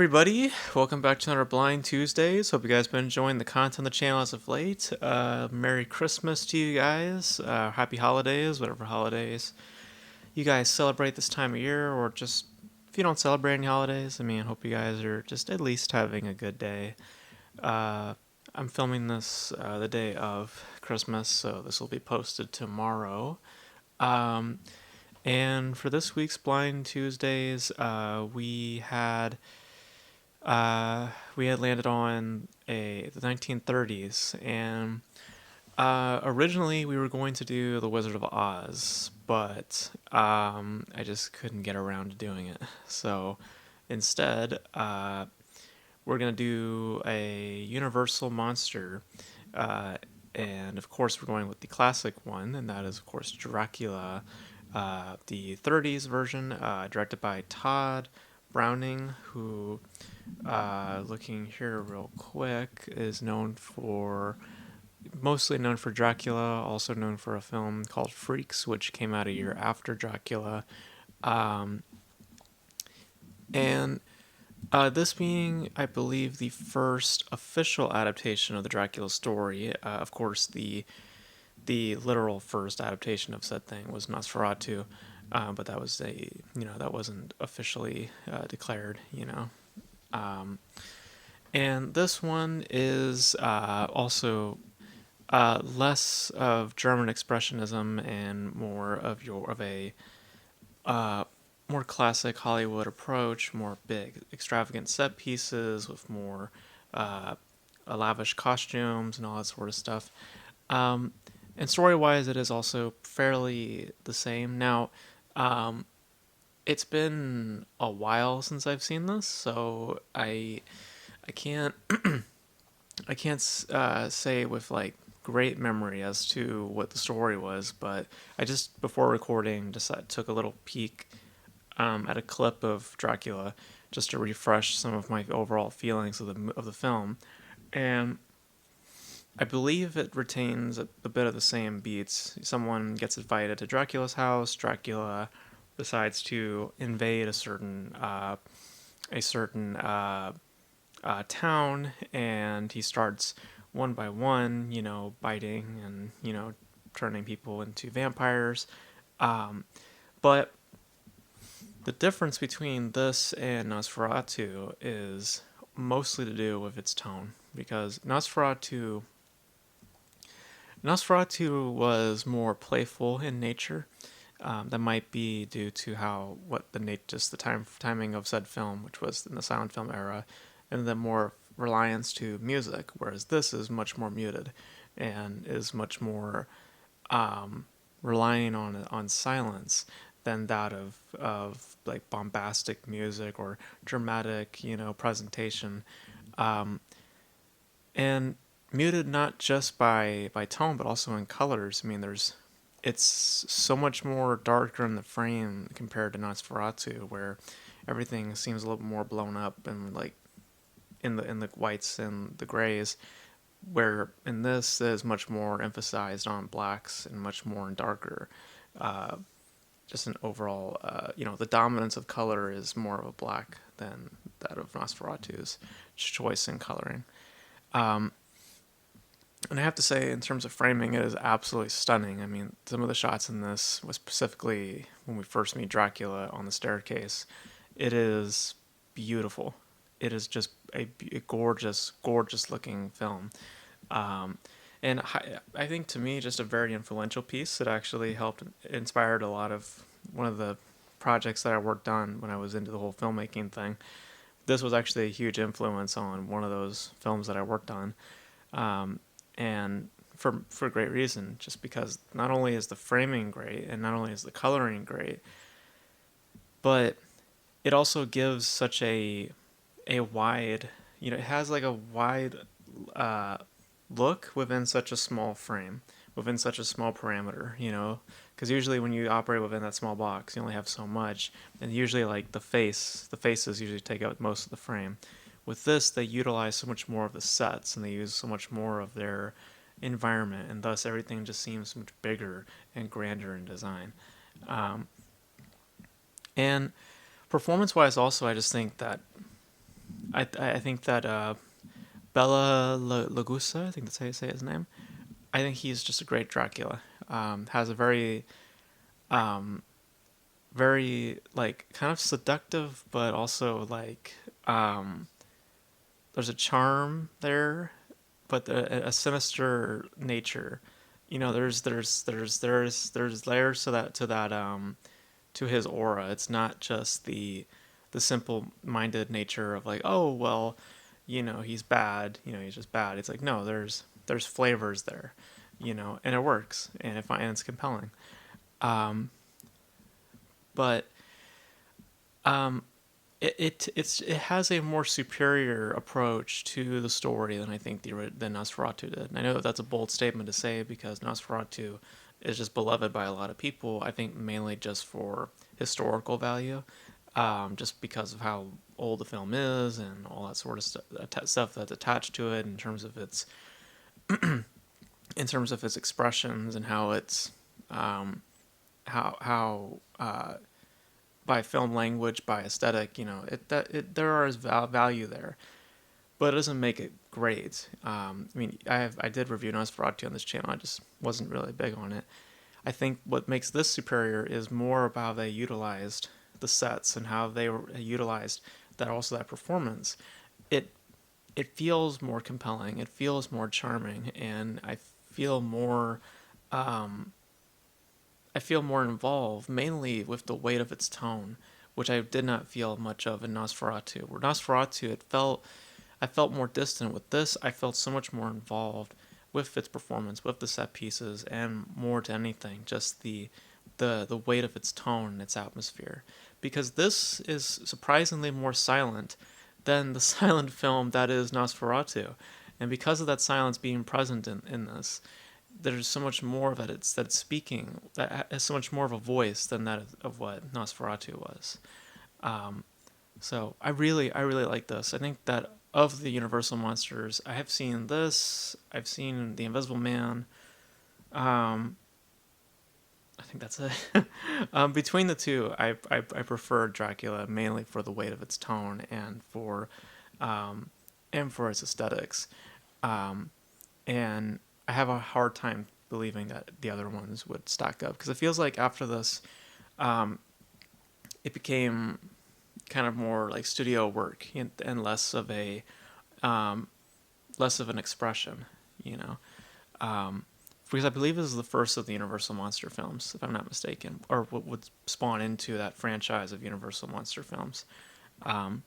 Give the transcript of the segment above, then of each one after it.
everybody, welcome back to another Blind Tuesdays. Hope you guys been enjoying the content on the channel as of late. Merry Christmas to you guys. Happy holidays, whatever holidays you guys celebrate this time of year, or just if you don't celebrate any holidays, I hope you guys are just at least having a good day. Uh, I'm filming this the day of Christmas, so this will be posted tomorrow. Um, and for this week's Blind Tuesdays, we had landed on the 1930s, and originally we were going to do The Wizard of Oz, but I just couldn't get around to doing it. So instead, we're gonna do a Universal monster, uh, and of course we're going with the classic one, and that is of course Dracula, the 30s version, directed by Todd Browning, who, looking here real quick, is mostly known for Dracula, also known for a film called Freaks, which came out a year after Dracula. Um, and this being, I believe, the first official adaptation of the Dracula story. Of course, the literal first adaptation of said thing was Nosferatu, but that wasn't officially declared. Um, and this one is also less of German expressionism and more of a uh, more classic Hollywood approach, more big, extravagant set pieces with more uh, lavish costumes and all that sort of stuff. Um, and story-wise, it is also fairly the same. Now, um, it's been a while since I've seen this, so I can't say with like great memory as to what the story was, but I just before recording just took a little peek at a clip of Dracula just to refresh some of my overall feelings of the film, and I believe it retains a bit of the same beats. Someone gets invited to Dracula's house. Dracula decides to invade a certain town, and he starts one by one, biting and turning people into vampires. Um, but the difference between this and Nosferatu is mostly to do with its tone, because Nosferatu was more playful in nature. That might be due to just the timing of said film, which was in the silent film era, and then more reliance to music. Whereas this is much more muted, and is much more relying on silence than that of like bombastic music or dramatic presentation. Um, and muted not just by tone but also in colors. It's so much more darker in the frame compared to Nosferatu, where everything seems a little more blown up and like in the whites and the grays, where in this is much more emphasized on blacks and much more in darker. uh, just an overall, the dominance of color is more of a black than that of Nosferatu's choice in coloring. um, and I have to say, in terms of framing, it is absolutely stunning. Some of the shots in this was specifically when we first meet Dracula on the staircase. It is beautiful. It is just a gorgeous, gorgeous looking film. Um, and I think, to me, just a very influential piece that actually helped inspired a lot of one of the projects that I worked on when I was into the whole filmmaking thing. This was actually a huge influence on one of those films that I worked on. Um, and for great reason, just because not only is the framing great and not only is the coloring great, but it also gives such a wide, it has like a wide uh, look within such a small frame, within such a small parameter, because usually when you operate within that small box, you only have so much, and usually like the faces usually take up most of the frame. With this, they utilize so much more of the sets, and they use so much more of their environment, and thus everything just seems so much bigger and grander in design. Um, and performance-wise, also, I just think that I think that Lugosi, I think that's how you say his name. I think he's just a great Dracula. Has a um, very like kind of seductive, but also like um, there's a charm there, but a sinister nature. You know, there's layers to his aura. It's not just the simple minded nature of like, oh well, he's bad. He's just bad. It's like no, there's flavors there, and it works, and it's compelling. Um, but um, it has a more superior approach to the story than I think than Nosferatu did. And I know that that's a bold statement to say because Nosferatu is just beloved by a lot of people. I think mainly just for historical value, just because of how old the film is and all that sort of stuff that's attached to it in terms of its expressions and how it's how by film language, by aesthetic, there is value there, but it doesn't make it great. I mean, I did review Nosferatu on this channel. I just wasn't really big on it. I think what makes this superior is more about how they utilized the sets and how they utilized that performance. It it feels more compelling. It feels more charming, and feel more um, I feel more involved, mainly with the weight of its tone, which I did not feel much of in Nosferatu. Where Nosferatu, I felt more distant. With this, I felt so much more involved with its performance, with the set pieces, and more to anything, just the weight of its tone and its atmosphere. Because this is surprisingly more silent than the silent film that is Nosferatu. And because of that silence being present in this, there's so much more of it that's speaking, that has so much more of a voice than that of what Nosferatu was. Um, so I really like this. I think that of the Universal monsters, I have seen this. I've seen The Invisible Man. Um, I think that's it. Between the two, I prefer Dracula mainly for the weight of its tone um, and for its aesthetics. Um, and I have a hard time believing that the other ones would stack up because it feels like after this, um, it became kind of more like studio work and um, less of an expression, you know. Um, because I believe this is the first of the Universal monster films, if I'm not mistaken, or what would spawn into that franchise of Universal monster films. Um,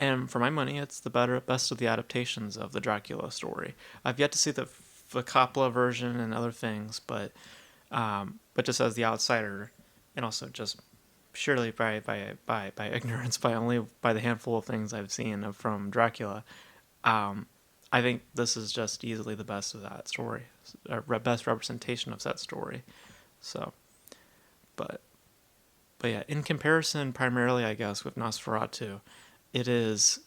and for my money, it's the best of the adaptations of the Dracula story. I've yet to see the Coppola version and other things, but just as the outsider, and also just surely by ignorance, by the handful of things I've seen from Dracula, um, I think this is just easily the best of that story, or best representation of that story. So, but but yeah, in comparison, primarily I guess with Nosferatu, it is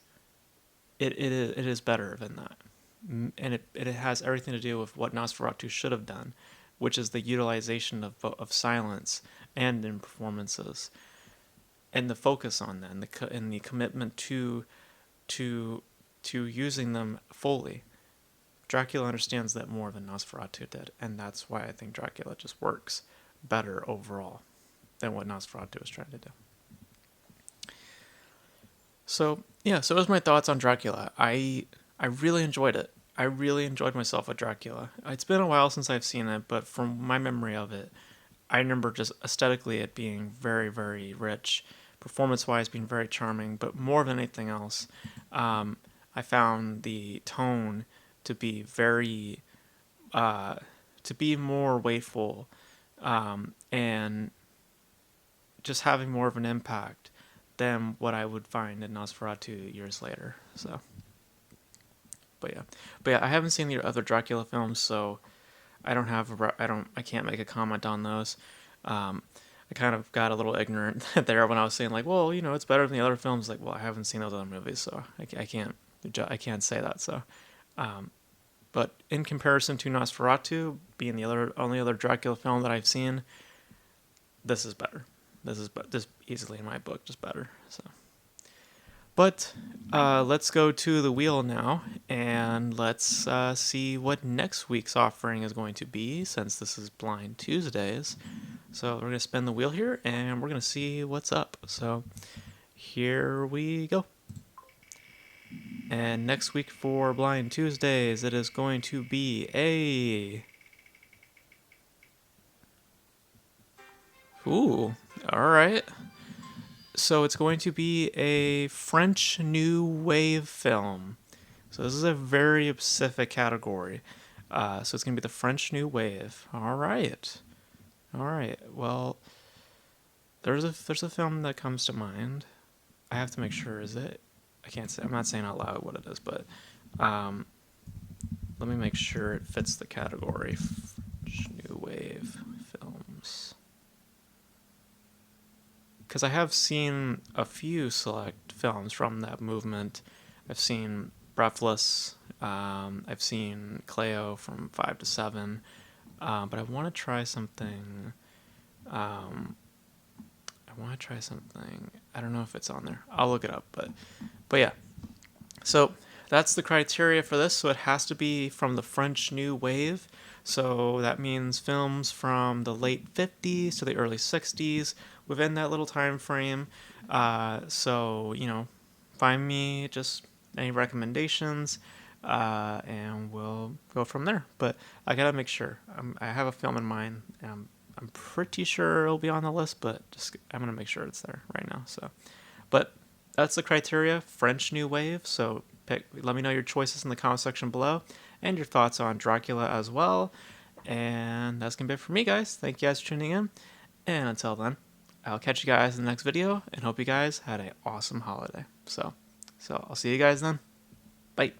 it is better than that, and it has everything to do with what Nosferatu should have done, which is the utilization of silence and in performances, and the focus on that, and the commitment to to using them fully. Dracula understands that more than Nosferatu did, and that's why I think Dracula just works better overall than what Nosferatu was trying to do. So yeah, so those are my thoughts on Dracula. I really enjoyed it. I really enjoyed myself with Dracula. It's been a while since I've seen it, but from my memory of it, I remember just aesthetically it being very, very rich, performance wise being very charming, but more than anything else, um, I found the tone to be very, uh, to be more weightful, and just having more of an impact than what I would find in Nosferatu years later. So, but yeah, I haven't seen the other Dracula films, so I can't make a comment on those. Um, I kind of got a little ignorant there when I was saying like, well, it's better than the other films. Like, well, I haven't seen those other movies, so I can't say that. So, um, but in comparison to Nosferatu being the only other Dracula film that I've seen, this is better. This easily in my book just better. So, but Let's go to the wheel now, and let's see what next week's offering is going to be, since this is Blind Tuesdays. So we're going to spin the wheel here, and we're going to see what's up. So here we go. And next week for Blind Tuesdays, it is going to be a... Ooh, alright. So it's going to be a French New Wave film. So this is a very specific category. So it's going to be the French New Wave. Alright. Alright, well, there's a film that comes to mind. I have to make sure, is it? I can't say, I'm not saying out loud what it is, but let me make sure it fits the category. French New Wave films. Because I have seen a few select films from that movement. I've seen Breathless. I've seen Cleo from 5 to 7. But I want to try something. I don't know if it's on there. I'll look it up. But yeah. So that's the criteria for this. So it has to be from the French New Wave. So that means films from the late 50s to the early 60s, within that little time frame. So, find me just any recommendations, and we'll go from there. But I gotta make sure. I have a film in mind. I'm pretty sure it'll be on the list, but I'm gonna make sure it's there right now. So, but that's the criteria. French New Wave. So let me know your choices in the comment section below, and your thoughts on Dracula as well. And that's gonna be it for me, guys. Thank you guys for tuning in, and until then, I'll catch you guys in the next video, and hope you guys had an awesome holiday. So I'll see you guys then. Bye.